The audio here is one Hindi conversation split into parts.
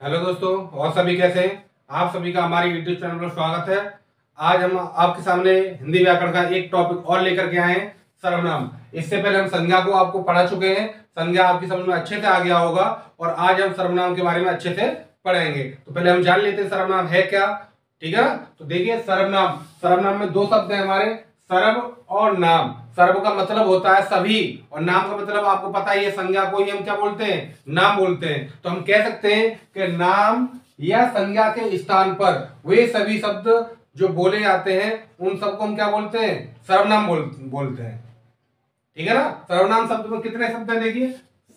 हेलो दोस्तों, और सभी कैसे हैं? आप सभी का हमारे यूट्यूब चैनल पर स्वागत है। आज हम आपके सामने हिंदी व्याकरण का एक टॉपिक और लेकर के आए हैं, सर्वनाम। इससे पहले हम संज्ञा को आपको पढ़ा चुके हैं, संज्ञा आपकी समझ में अच्छे से आ गया होगा और आज हम सर्वनाम के बारे में अच्छे से पढ़ेंगे। तो पहले हम जान लेते हैं सर्वनाम है क्या। ठीक है ना? तो देखिए, सर्वनाम सर्वनाम में दो शब्द है हमारे, सर्व और नाम। सर्व का मतलब होता है सभी और नाम का मतलब आपको पता ही है, संज्ञा को ही हम क्या बोलते हैं? नाम बोलते हैं। तो हम कह सकते हैं कि नाम या संज्ञा के स्थान पर वे सभी शब्द जो बोले जाते हैं उन सबको हम क्या बोलते हैं? सर्वनाम बोलते हैं। ठीक है ना? सर्वनाम शब्द में कितने शब्द हैं? देखिए,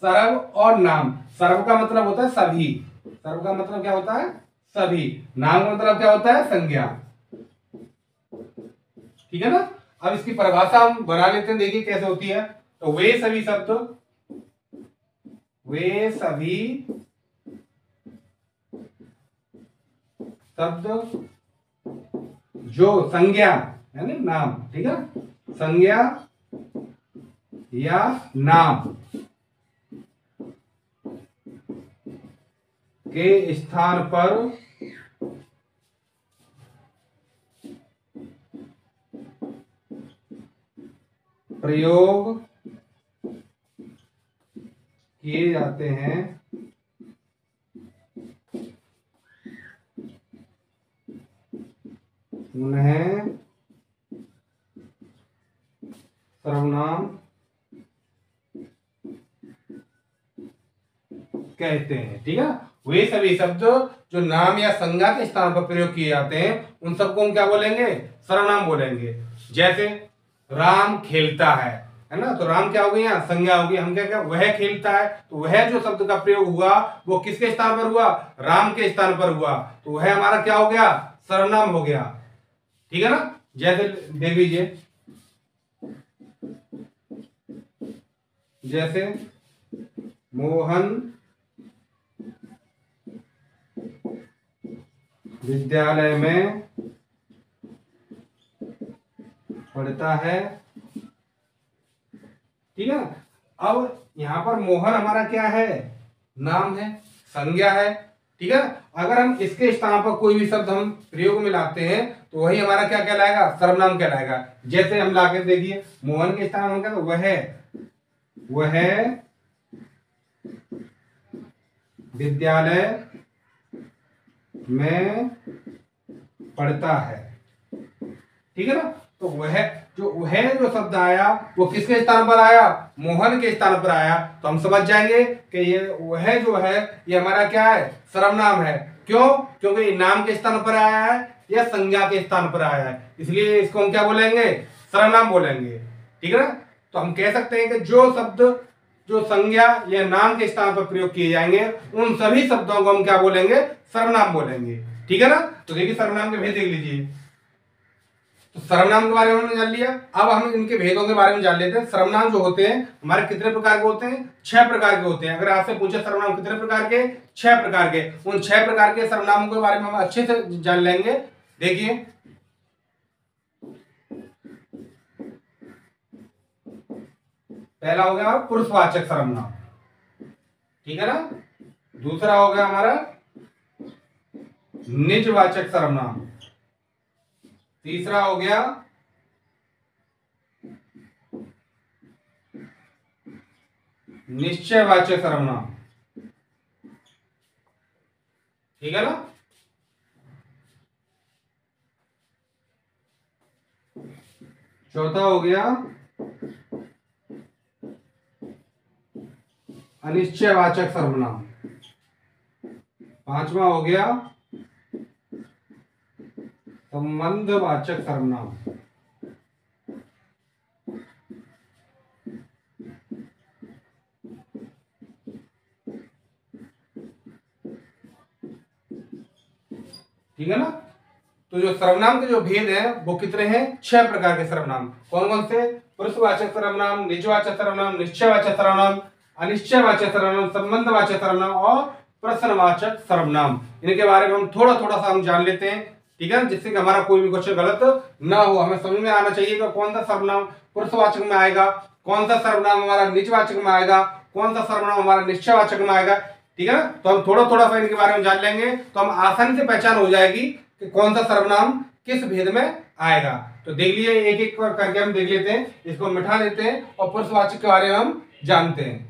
सर्व और नाम। सर्व का मतलब होता है सभी, सर्व का मतलब क्या होता है? सभी। नाम का मतलब क्या होता है? संज्ञा। ठीक है ना? अब इसकी परिभाषा हम बना लेते हैं, देखिए कैसे होती है। तो वे सभी शब्द जो संज्ञा यानी नाम, ठीक है, संज्ञा या नाम के स्थान पर प्रयोग किए जाते हैं उन्हें सर्वनाम कहते हैं। ठीक है? वे सभी शब्द जो नाम या संज्ञा के स्थान पर प्रयोग किए जाते हैं उन सबको हम क्या बोलेंगे? सर्वनाम बोलेंगे। जैसे राम खेलता है ना? तो राम क्या हो गई? यहाँ संज्ञा होगी। हम क्या वह खेलता है, तो वह जो शब्द का प्रयोग हुआ वो किसके स्थान पर हुआ? राम के स्थान पर हुआ। तो वह हमारा क्या हो गया? सर्वनाम हो गया। ठीक है ना? जैसे देख लीजिए, जैसे मोहन विद्यालय में पढ़ता है। ठीक है? अब यहां पर मोहन हमारा क्या है? नाम है, संज्ञा है। ठीक है? अगर हम इसके स्थान पर कोई भी शब्द हम प्रयोग में लाते हैं तो वही हमारा क्या कहलाएगा? सर्वनाम कहलाएगा। जैसे हम लाके देखिए, मोहन के स्थान में क्या? तो वह विद्यालय में पढ़ता है। ठीक है ना? तो वह जो शब्द आया वो किसके स्थान पर आया? मोहन के स्थान पर आया। तो हम समझ जाएंगे कि ये वह जो है ये हमारा क्या है? सर्वनाम है। क्यों? क्योंकि नाम के स्थान पर आया है या संज्ञा के स्थान पर आया है, इसलिए इसको हम क्या बोलेंगे? सर्वनाम बोलेंगे। ठीक है ना? तो हम कह सकते हैं कि जो शब्द जो संज्ञा या नाम के स्थान पर प्रयोग किए जाएंगे उन सभी शब्दों को हम क्या बोलेंगे? सर्वनाम बोलेंगे। ठीक है ना? तो देखिए, सर्वनाम के भेद देख लीजिए। तो सर्वनाम के बारे में हमने जान लिया, अब हम इनके भेदों के बारे में जान लेते हैं। सर्वनाम जो होते हैं हमारे कितने प्रकार के होते हैं? 6 प्रकार के होते हैं। अगर आपसे पूछे सर्वनाम कितने प्रकार के? 6 प्रकार के। उन 6 प्रकार के सर्वनामों के बारे में हम अच्छे से जान लेंगे। देखिए, पहला हो गया पुरुषवाचक सर्वनाम। ठीक है ना? दूसरा हो गया हमारा निजवाचक सर्वनाम। तीसरा हो गया निश्चयवाचक सर्वनाम। ठीक है ना? चौथा हो गया अनिश्चयवाचक सर्वनाम। पांचवा हो गया संबंधवाचक सर्वनाम। ठीक है ना? तो जो सर्वनाम के जो भेद हैं वो कितने हैं? 6 प्रकार के सर्वनाम। कौन कौन से? पुरुषवाचक सर्वनाम, निजवाचक सर्वनाम, निश्चयवाचक सर्वनाम, अनिश्चयवाचक सर्वनाम, संबंधवाचक सर्वनाम और प्रश्नवाचक सर्वनाम। इनके बारे में हम थोड़ा थोड़ा सा हम जान लेते हैं। ठीक है, जिससे कि हमारा कोई भी क्वेश्चन गलत ना हो। हमें समझ में आना चाहिए कि कौन सा सर्वनाम पुरुषवाचक में आएगा, कौन सा सर्वनाम हमारा निजवाचक में आएगा, कौन सा सर्वनाम हमारा निश्चयवाचक में आएगा। ठीक है ना। तो हम थोड़ा थोड़ा सा इनके बारे में जान लेंगे तो हम आसानी से पहचान हो जाएगी कि कौन सा सर्वनाम किस भेद में आएगा। तो देख लिए, एक एक करके हम देख लेते हैं, इसको मिटा लेते हैं और पुरुषवाचक के बारे में हम जानते हैं।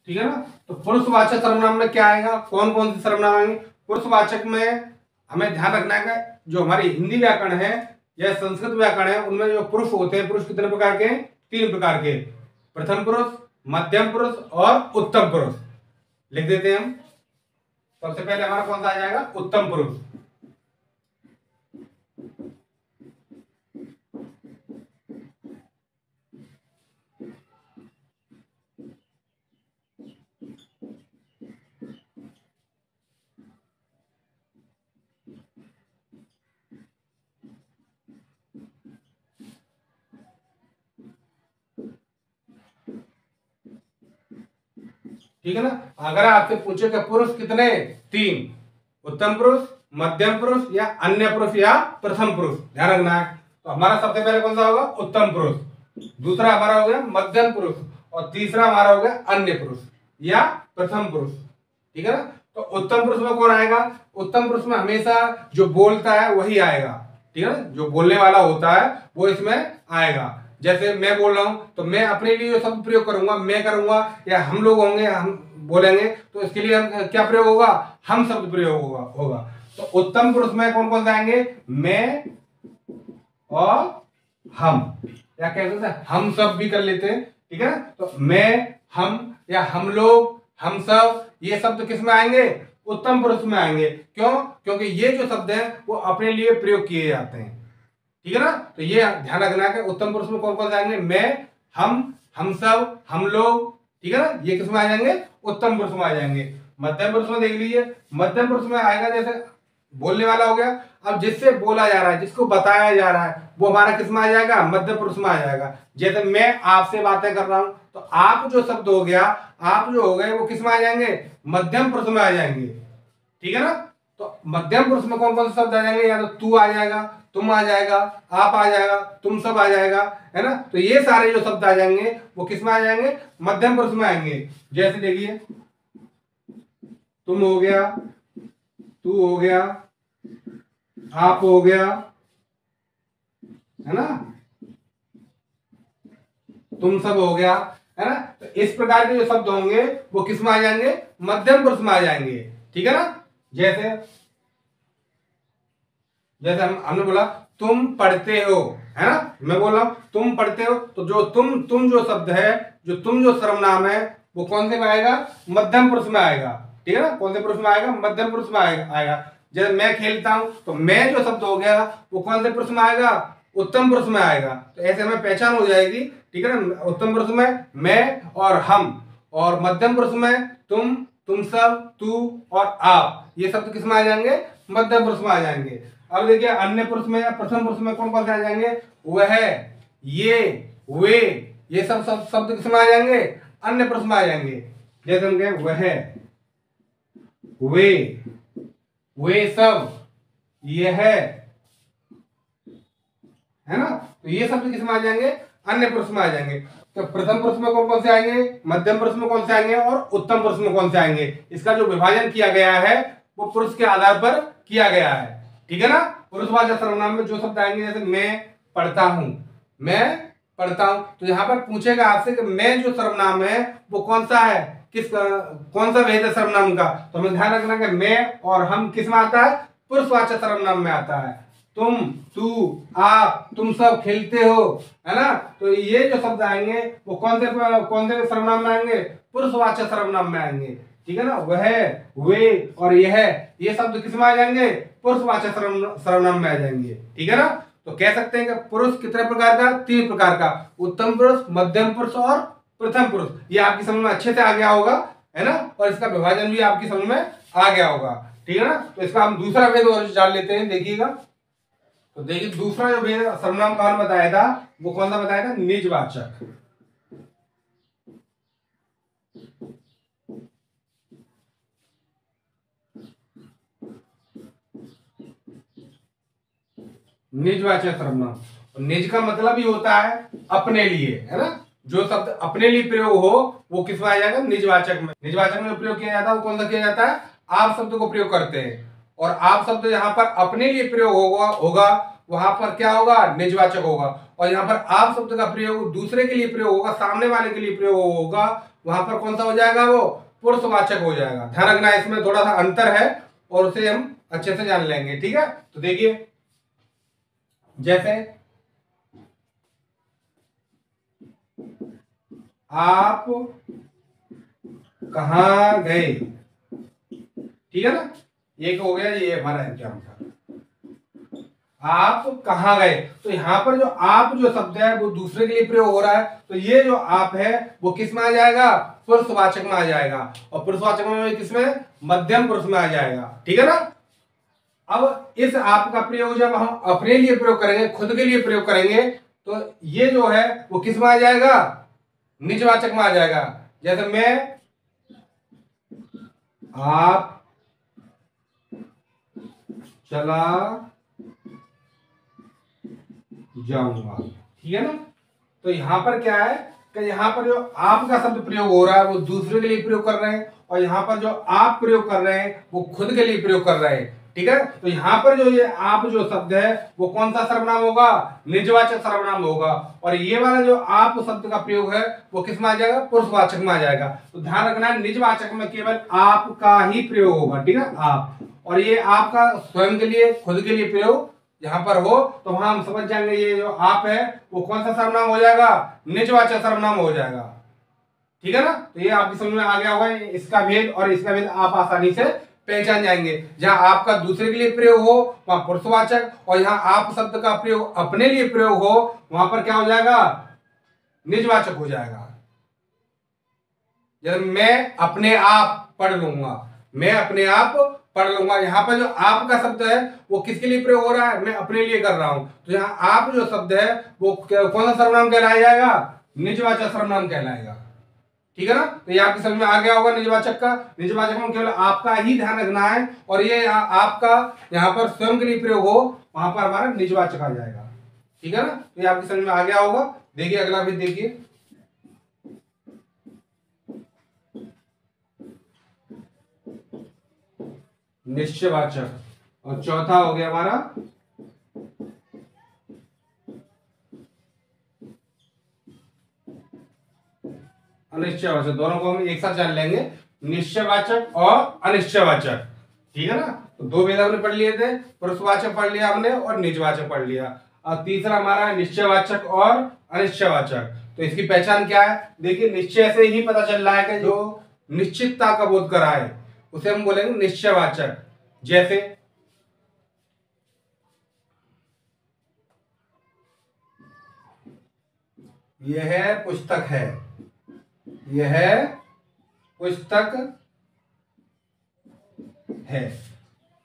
ठीक है ना। तो पुरुषवाचक सर्वनाम में क्या आएगा, कौन कौन से सर्वनाम आएंगे पुरुषवाचक में। हमें ध्यान रखना है जो हमारी हिंदी व्याकरण है या संस्कृत व्याकरण है, उनमें जो पुरुष होते हैं, पुरुष कितने प्रकार के हैं, 3 प्रकार के, प्रथम पुरुष, मध्यम पुरुष और उत्तम पुरुष। लिख देते हैं हम। सबसे पहले हमारा कौन सा आ जाएगा, उत्तम पुरुष। ठीक है ना। अगर आपसे पूछे कि पुरुष कितने, 3, उत्तम पुरुष, मध्यम पुरुष या अन्य पुरुष या प्रथम पुरुष, ध्यान रखना है। तो हमारा सबसे पहले कौन सा होगा, उत्तम पुरुष, दूसरा हमारा हो गया मध्यम पुरुष और तीसरा हमारा हो गया अन्य पुरुष या प्रथम पुरुष। ठीक है ना। तो उत्तम पुरुष में कौन आएगा, उत्तम पुरुष में हमेशा जो बोलता है वही आएगा। ठीक है ना, जो बोलने वाला होता है वो इसमें आएगा। जैसे मैं बोल रहा हूं तो मैं अपने लिए जो शब्द प्रयोग करूंगा, मैं करूंगा या हम लोग होंगे, हम बोलेंगे, तो इसके लिए हम क्या प्रयोग होगा, हम शब्द प्रयोग होगा। तो उत्तम पुरुष में कौन कौन से आएंगे, मैं और हम, या कह सकते हैं हम सब भी कर लेते हैं। ठीक है ना। तो मैं, हम या हम लोग, हम सब, ये शब्द किस में आएंगे, उत्तम पुरुष में आएंगे। क्यों, क्योंकि ये जो शब्द हैं वो अपने लिए प्रयोग किए जाते हैं। ठीक है ना। तो ये ध्यान रखना है उत्तम पुरुष में कौन कौन से आएंगे, मैं, हम सब, हम लोग। ठीक है ना, ये किस में आ जाएंगे, उत्तम पुरुष में आ जाएंगे। मध्यम पुरुष में देख लीजिए, मध्यम पुरुष में आएगा जैसे बोलने वाला हो गया, अब जिससे बोला जा रहा है, जिसको बताया जा रहा है, वो हमारा किस में आ जाएगा, मध्य पुरुष में आ जाएगा। जैसे मैं आपसे बातें कर रहा हूं तो आप जो शब्द हो गया, आप जो हो गए, वो किस में आ जाएंगे, मध्यम पुरुष में आ जाएंगे। ठीक है ना। तो मध्यम पुरुष में कौन कौन से शब्द आ जाएंगे, या तो तू आ जाएगा, तुम आ जाएगा, आप आ जाएगा, तुम सब आ जाएगा, है ना। तो ये सारे जो शब्द आ जाएंगे वो किस में आ जाएंगे, मध्यम पुरुष में आएंगे। जैसे देखिए, तुम हो गया, तू हो गया, आप हो गया, है ना, तुम सब हो गया, है ना। तो इस प्रकार के जो शब्द होंगे वो किस में आ जाएंगे, मध्यम पुरुष में आ जाएंगे। ठीक है ना। जैसे जैसे हमने बोला तुम पढ़ते हो, है ना, मैं बोल रहा हूं तुम पढ़ते हो, तो जो तुम जो शब्द है, जो तुम जो सर्वनाम है, वो कौन से में आएगा, मध्यम पुरुष में आएगा। ठीक है ना, कौन से पुरुष में आएगा, मध्यम पुरुष में आएगा। जैसे मैं खेलता हूं तो मैं जो शब्द हो गया वो कौन से पुरुष में आएगा, उत्तम पुरुष में आएगा। तो ऐसे हमें पहचान हो जाएगी। ठीक है ना, उत्तम पुरुष में मैं और हम, और मध्यम पुरुष में तुम सब, तू और आप, ये शब्द किस में आ जाएंगे, मध्यम पुरुष में आ जाएंगे। अब देखिए अन्य पुरुष में या प्रथम पुरुष में कौन कौन से आ जाएंगे, वह, ये, वे, ये सब शब्द किस में आ जाएंगे, अन्य पुरुष में आ जाएंगे। जैसे हम कहें वह, वे सब, यह, है ना। तो ये शब्द किस में आ जाएंगे, अन्य पुरुष में आ जाएंगे। तो प्रथम पुरुष में कौन कौन से आएंगे, मध्यम पुरुष में कौन से आएंगे और उत्तम पुरुष में कौन से आएंगे। इसका जो विभाजन किया गया है वो पुरुष के आधार पर किया गया है। ठीक है ना। पुरुषवाचक सर्वनाम में जो शब्द आएंगे, जैसे मैं पढ़ता हूं, मैं पढ़ता हूं, तो यहां पर पूछेगा आपसे कि मैं जो सर्वनाम है वो कौन सा है, कौन सा भेद है सर्वनाम का। तो हमें ध्यान रखना कि मैं और हम किस में आता है, पुरुषवाचक सर्वनाम में आता है। तुम, तू, आप, तुम सब खेलते हो, है ना। तो ये जो शब्द आएंगे वो कौन से सर्वनाम में आएंगे, पुरुषवाचक सर्वनाम में आएंगे। ठीक है ना। वह, वे और यह, ये शब्द किस में आ जाएंगे, पुरुषवाचक सर्वनाम में आ जाएंगे। ठीक है ना। तो कह सकते हैं कि पुरुष कितने प्रकार का, 3 प्रकार का, उत्तम पुरुष, मध्यम पुरुष और प्रथम पुरुष। ये आपकी समझ में अच्छे से आ गया होगा, है ना, और इसका विभाजन भी आपकी समझ में आ गया होगा। ठीक है ना। तो इसका हम दूसरा भेद और जान लेते हैं, देखिएगा। तो देखिए दूसरा जो भेद सर्वनाम का बताया था वो कौन सा बताया था, निजवाचक। निजवाचक सर्वनाम। निज का मतलब ही होता है अपने लिए, है ना। जो शब्द अपने लिए प्रयोग हो वो किस में आ जाएगा, निजवाचक में। निजवाचक में प्रयोग किया जाता है वो कौन सा किया जाता है, आप शब्द को प्रयोग करते हैं। और आप शब्द यहाँ पर अपने लिए प्रयोग होगा वहां पर क्या होगा, निजवाचक होगा। और यहाँ पर आप शब्द का प्रयोग दूसरे के लिए प्रयोग होगा, सामने वाले के लिए प्रयोग होगा, वहां पर कौन सा हो जाएगा, वो पुरुषवाचक हो जाएगा। ध्यान रखना है, इसमें थोड़ा सा अंतर है और उसे हम अच्छे से जान लेंगे, ठीक है। तो देखिए जैसे आप कहां गए, ठीक है ना, ये हो गया, ये हमारा एग्जाम था। आप कहां गए, तो यहां पर जो आप जो शब्द है वो दूसरे के लिए प्रयोग हो रहा है, तो ये जो आप है वो किस में आ जाएगा, पुरुषवाचक में आ जाएगा। और पुरुषवाचक में किसमें, मध्यम पुरुष में आ जाएगा, ठीक है ना। अब इस आप का प्रयोग जब हम अपने लिए प्रयोग करेंगे, खुद के लिए प्रयोग करेंगे, तो ये जो है वो किस में आ जाएगा, निजवाचक में आ जाएगा। जैसे मैं आप चला जाऊंगा, ठीक है ना। तो यहां पर क्या है कि यहां पर जो आप का शब्द प्रयोग हो रहा है वो दूसरे के लिए प्रयोग कर रहे हैं, और यहां पर जो आप प्रयोग कर रहे हैं वो खुद के लिए प्रयोग कर रहे हैं, ठीक है। तो यहां पर जो ये आप जो शब्द है वो कौन सा सर्वनाम होगा, निजवाचक सर्वनाम होगा। और ये वाला जो आप शब्द का प्रयोग है वो किस में आ जाएगा, पुरुषवाचक में आ जाएगा। तो ध्यान रखना है, निजवाचक में केवल आप का ही प्रयोग होगा, ठीक है, आप। और ये आपका स्वयं के लिए, खुद के लिए प्रयोग यहां पर हो तो वहां हम समझ जाएंगे ये जो आप है वो कौन सा सर्वनाम हो जाएगा, निजवाचक सर्वनाम हो जाएगा, ठीक है ना। तो ये आपकी समझ में आ गया होगा, इसका भेद और इसका भेद आप आसानी से पहचान जाएंगे। जहां आपका दूसरे के लिए प्रयोग हो वहां पुरुषवाचक, और यहाँ आप शब्द का प्रयोग अपने लिए प्रयोग हो वहां पर क्या हो जाएगा, निजवाचक हो जाएगा। जब मैं अपने आप पढ़ लूंगा, मैं अपने आप पढ़ लूंगा, यहाँ पर जो आप का शब्द है वो किसके लिए प्रयोग हो रहा है, मैं अपने लिए कर रहा हूं। तो यहाँ आप जो शब्द है वो कौन सा सर्वनाम कहलाया जाएगा, निजवाचक सर्वनाम कहलाएगा, ठीक है ना। तो ये आपकी समझ में आ गया होगा निजवाचक का। निजवाचक में केवल आपका ही ध्यान रखना है, और ये आपका यहाँ पर स्वयं के लिए प्रयोग हो वहां पर हमारा निजवाचक आ जाएगा, ठीक है ना। तो ये आपकी समझ में आ गया होगा। देखिए अगला भी देखिए, निश्चयवाचक, और चौथा हो गया हमारा अनिश्चयवाचक। दोनों को हम एक साथ जान लेंगे, निश्चयवाचक और अनिश्चयवाचक, ठीक है ना। तो दो भेद हमने पढ़ लिए थे, पुरुषवाचक पढ़ लिया हमने और निजवाचक पढ़ लिया। और तीसरा हमारा निश्चयवाचक और अनिश्चयवाचक। तो इसकी पहचान क्या है, देखिए निश्चय से ही पता चल रहा है कि जो निश्चितता का बोध कराए उसे हम बोलेंगे निश्चयवाचक। जैसे यह पुस्तक है, यह पुस्तक है।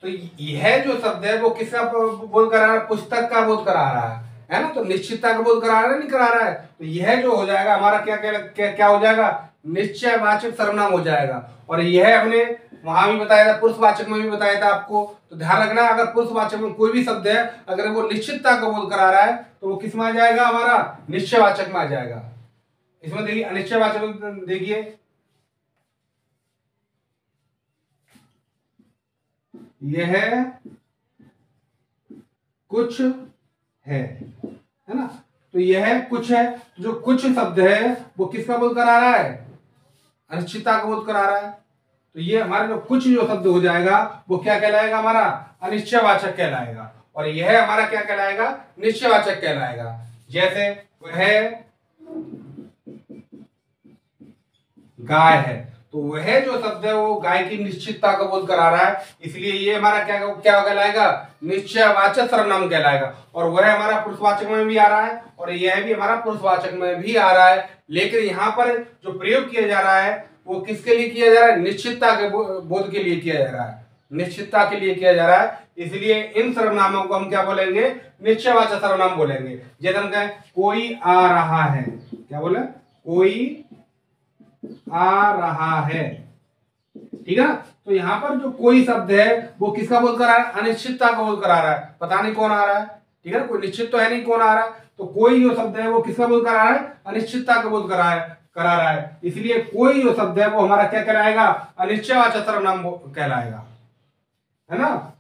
तो यह जो शब्द है वो किसका बोध करा रहा है, पुस्तक का बोध करा रहा है ना। तो निश्चितता का बोध करा रहा है, नहीं करा रहा है। तो यह जो हो जाएगा हमारा क्या क्या क्या, क्या हो जाएगा, निश्चयवाचक सर्वनाम हो जाएगा। और यह हमने वहां भी बताया था, पुरुषवाचक में भी बताया था आपको। तो ध्यान रखना, अगर पुरुषवाचक में कोई भी शब्द है अगर वो निश्चितता का बोध करा रहा है तो वो किस में आ जाएगा, हमारा निश्चयवाचक में आ जाएगा। इसमें देखिए अनिश्चयवाचक, देखिए यह कुछ है ना। तो यह कुछ है, तो जो कुछ शब्द है वो किसका बोध करा रहा है, अनिश्चितता का बोध करा रहा है। तो ये हमारा जो कुछ जो शब्द हो जाएगा वो क्या कहलाएगा, हमारा अनिश्चयवाचक कहलाएगा। और यह हमारा क्या कहलाएगा, निश्चयवाचक कहलाएगा। जैसे वह गाय है, तो वह जो शब्द है वो गाय की निश्चितता का बोध करा रहा है, इसलिए ये हमारा क्या क्या कहलाएगा, निश्चयवाचक सर्वनाम कहलाएगा। और वह हमारा पुरुषवाचक में भी आ रहा है और यह भी हमारा पुरुषवाचक में भी आ रहा है। लेकिन यहाँ पर जो प्रयोग किया जा रहा है वो किसके लिए किया जा रहा है, निश्चितता के बोध के लिए किया जा रहा है, निश्चितता के लिए किया जा रहा है। इसलिए इन सर्वनामों को हम क्या बोलेंगे, निश्चयवाचक सर्वनाम बोलेंगे। जैसे हम कहें कोई आ रहा है, क्या बोले, कोई आ रहा है, ठीक है ना। तो यहां पर जो कोई शब्द है वो किसका बोध करा रहा है, अनिश्चितता का बोध करा रहा है। पता नहीं कौन आ रहा है, ठीक है ना, कोई निश्चित तो है नहीं कौन आ रहा है, तो कोई जो शब्द है वो किसका बोध करा रहा है, अनिश्चितता का बोध करा रहा है, इसलिए कोई जो शब्द है वो हमारा क्या कहलाएगा, अनिश्चयवाचक सर्वनाम कहलाएगा, है ना।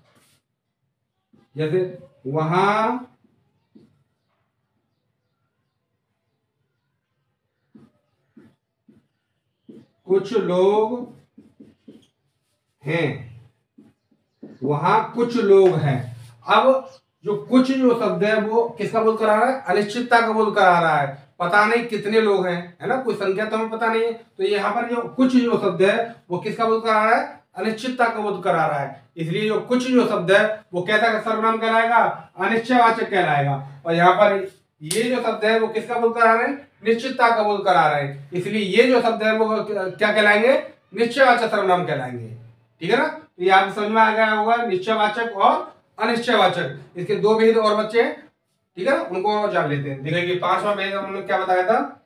जैसे वहां कुछ लोग हैं, वहां कुछ लोग हैं। अब जो कुछ जो शब्द है वो किसका बोध करा रहा है, अनिश्चितता का बोध करा रहा है, पता नहीं कितने लोग हैं, है ना, कोई संख्या तो हमें पता नहीं है, तो यहाँ पर जो कुछ जो शब्द है वो किसका बोध करा रहा है, अनिश्चितता का बोध करा रहा है, इसलिए जो कुछ जो शब्द है वो कैसा सर्वनाम कहलाएगा, अनिश्चयवाचक कहलाएगा। और यहाँ पर ये जो शब्द है वो किसका बोध करा रहे हैं, निश्चितता का बोध करा रहे हैं, इसलिए ये जो शब्द है वो क्या कहलाएंगे, निश्चयवाचक सर्वनाम कहलाएंगे, ठीक है ना। तो ये आपको समझ में आ गया होगा, निश्चयवाचक और अनिश्चयवाचक, इसके दो भेद और बच्चे हैं, ठीक है ना, उनको जान लेते हैं। देखिए 5वां भेद हमने क्या बताया था,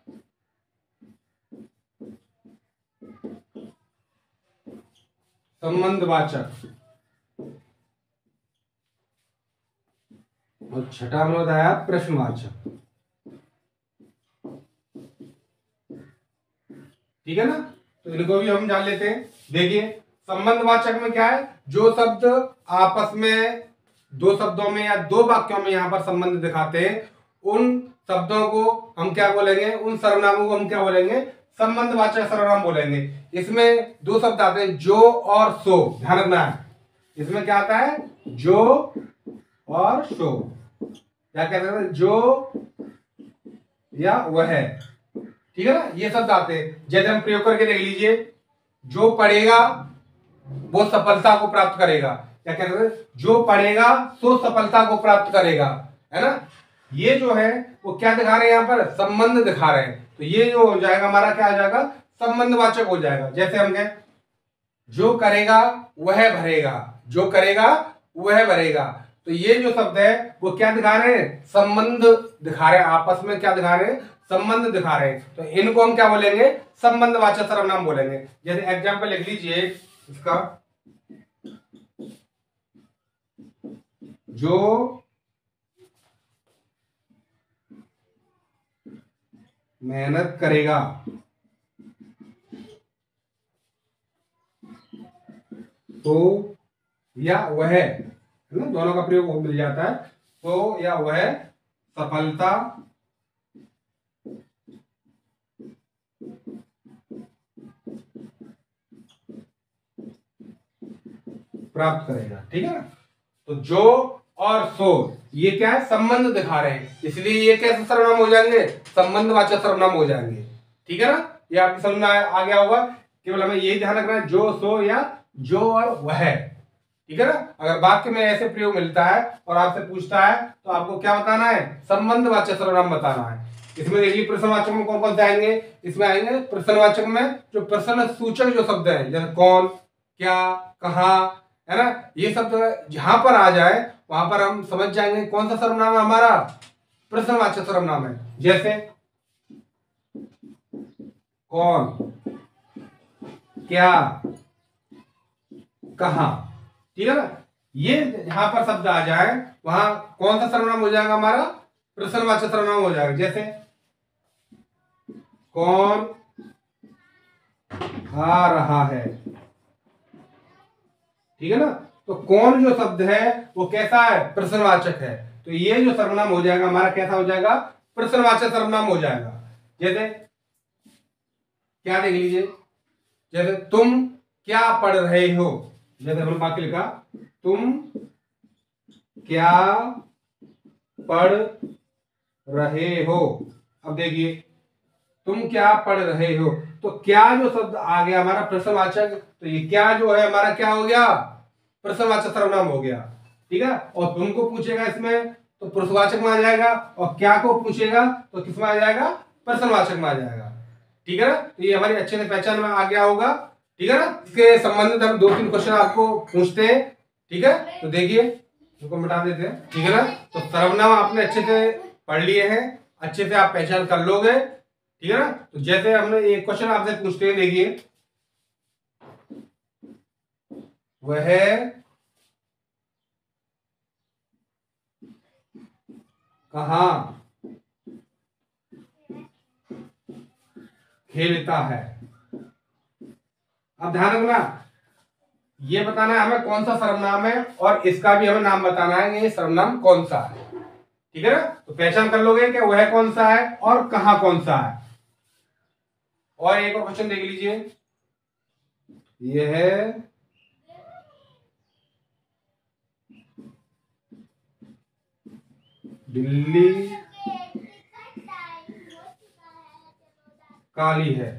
संबंधवाचक, और छठा हमने बताया प्रश्नवाचक, ठीक है ना। तो इनको भी हम जान लेते हैं। देखिए संबंधवाचक में क्या है, जो शब्द आपस में दो शब्दों में या दो वाक्यों में यहाँ पर संबंध दिखाते हैं, उन शब्दों को हम क्या बोलेंगे, उन सर्वनामों को हम क्या बोलेंगे, संबंधवाचक सर्वनाम बोलेंगे। इसमें दो शब्द आते हैं, जो और सो, ध्यान रखना है, इसमें क्या आता है, जो और सो, क्या कहते हैं, जो या वह, ठीक है ना, ये शब्द आते हैं। जैसे हम प्रयोग करके देख लीजिए, जो पढ़ेगा वो सफलता को प्राप्त करेगा, क्या कहते हैं, जो पढ़ेगा सो सफलता को प्राप्त करेगा, है ना। ये जो है वो क्या दिखा रहे हैं, यहाँ पर संबंध दिखा रहे हैं, तो ये जो हो जाएगा हमारा क्या आ जाएगा, संबंधवाचक हो जाएगा। जैसे हम कहें, जो करेगा वह भरेगा, जो करेगा वह भरेगा, तो ये जो शब्द है वो क्या दिखा रहे हैं, संबंध दिखा रहे हैं, आपस में क्या दिखा रहे हैं, संबंध दिखा रहे हैं, तो इनको हम क्या बोलेंगे, संबंधवाचक सर्वनाम बोलेंगे। जैसे एग्जांपल लिख लीजिए इसका, जो मेहनत करेगा तो या वह, है ना, दोनों का प्रयोग मिल जाता है, तो या वह सफलता प्राप्त करेगा, ठीक है ना। तो जो और सो ये क्या है, संबंध दिखा रहे हैं, इसलिए ये कैसे सर्वनाम हो जाएंगे, संबंधवाचक सर्वनाम हो जाएंगे, ठीक है ना। ये आपकी समझ में आ गया होगा, केवल हमें यही ध्यान रखना है, जो सो या जो और वह, ठीक है ना। अगर वाक्य में ऐसे प्रयोग मिलता है और आपसे पूछता है तो आपको क्या बताना है, संबंधवाचक सर्वनाम बताना है। इसमें देखिए प्रश्नवाचक में कौन कौन से आएंगे, इसमें आएंगे प्रश्नवाचक में जो प्रश्न सूचक जो शब्द है, जैसे कौन, क्या, कहाँ, है ना, ये शब्द जहां पर आ जाए वहां पर हम समझ जाएंगे कौन सा सर्वनाम है हमारा, प्रश्नवाचक सर्वनाम है। जैसे कौन, क्या, कहाँ, ठीक है ना, ये यहां पर शब्द आ जाए वहां कौन सा सर्वनाम हो जाएगा हमारा, प्रश्नवाचक सर्वनाम हो जाएगा। जैसे कौन आ रहा है, ठीक है ना, तो कौन जो शब्द है वो कैसा है, प्रश्नवाचक है, तो ये जो सर्वनाम हो जाएगा हमारा कैसा हो जाएगा, प्रश्नवाचक सर्वनाम हो जाएगा। जैसे क्या देख लीजिए, जैसे तुम क्या पढ़ रहे हो, जैसे हमने वाक्य लिखा, तुम क्या पढ़ रहे हो, अब देखिए तुम क्या पढ़ रहे हो, तो क्या जो शब्द आ गया हमारा प्रश्नवाचक, तो ये क्या जो है हमारा क्या हो गया, प्रश्नवाचक सर्वनाम हो गया, ठीक है। और तुमको पूछेगा इसमें तो पुरुषवाचक में आ जाएगा, और क्या को पूछेगा तो किस में आ जाएगा, प्रश्नवाचक में आ जाएगा, ठीक है ना। तो ये हमारी अच्छे से पहचान में आ गया होगा, ठीक है ना। इसके संबंधित हम 2-3 क्वेश्चन आपको पूछते हैं, ठीक है, तो देखिए इसको मिटा देते हैं, ठीक है ना। तो सर्वनाम आपने अच्छे से पढ़ लिए हैं, अच्छे से आप पहचान कर लोगे, ठीक है ना। तो जैसे हमने एक क्वेश्चन आपसे पूछते हैं, देखिए वह कहाँ खेलता है। अब ध्यान रखना, ये बताना है हमें कौन सा सर्वनाम है और इसका भी हमें नाम बताना है ये सर्वनाम कौन सा है। ठीक है ना, तो पहचान कर लोगे कि वह कौन सा है और कहां कौन सा है। और एक और क्वेश्चन देख लीजिए, यह है बिल्ली काली है।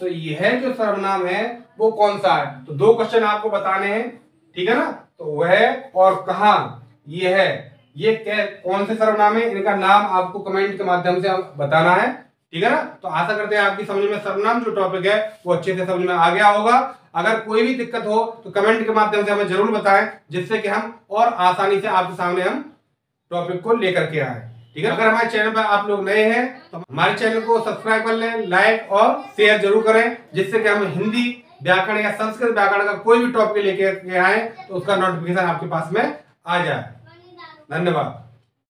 तो यह जो सर्वनाम है वो कौन सा है। तो दो क्वेश्चन आपको बताने हैं, ठीक है ना। तो वह और कहां ये है, ये कौन से सर्वनाम है, इनका नाम आपको कमेंट के माध्यम से बताना है। ठीक है ना। तो आशा करते हैं आपकी समझ में सर्वनाम जो टॉपिक है वो अच्छे से समझ में आ गया होगा। अगर कोई भी दिक्कत हो तो कमेंट के माध्यम से हमें जरूर बताएं, जिससे कि हम और आसानी से आपके सामने हम टॉपिक को लेकर के आए। ठीक है। अगर हमारे चैनल पर आप लोग नए हैं तो हमारे चैनल को सब्सक्राइब कर लें, लाइक और शेयर जरूर करें, जिससे कि हम हिंदी व्याकरण या संस्कृत व्याकरण का कोई भी टॉपिक लेके आए तो उसका नोटिफिकेशन आपके पास में आ जाए। धन्यवाद।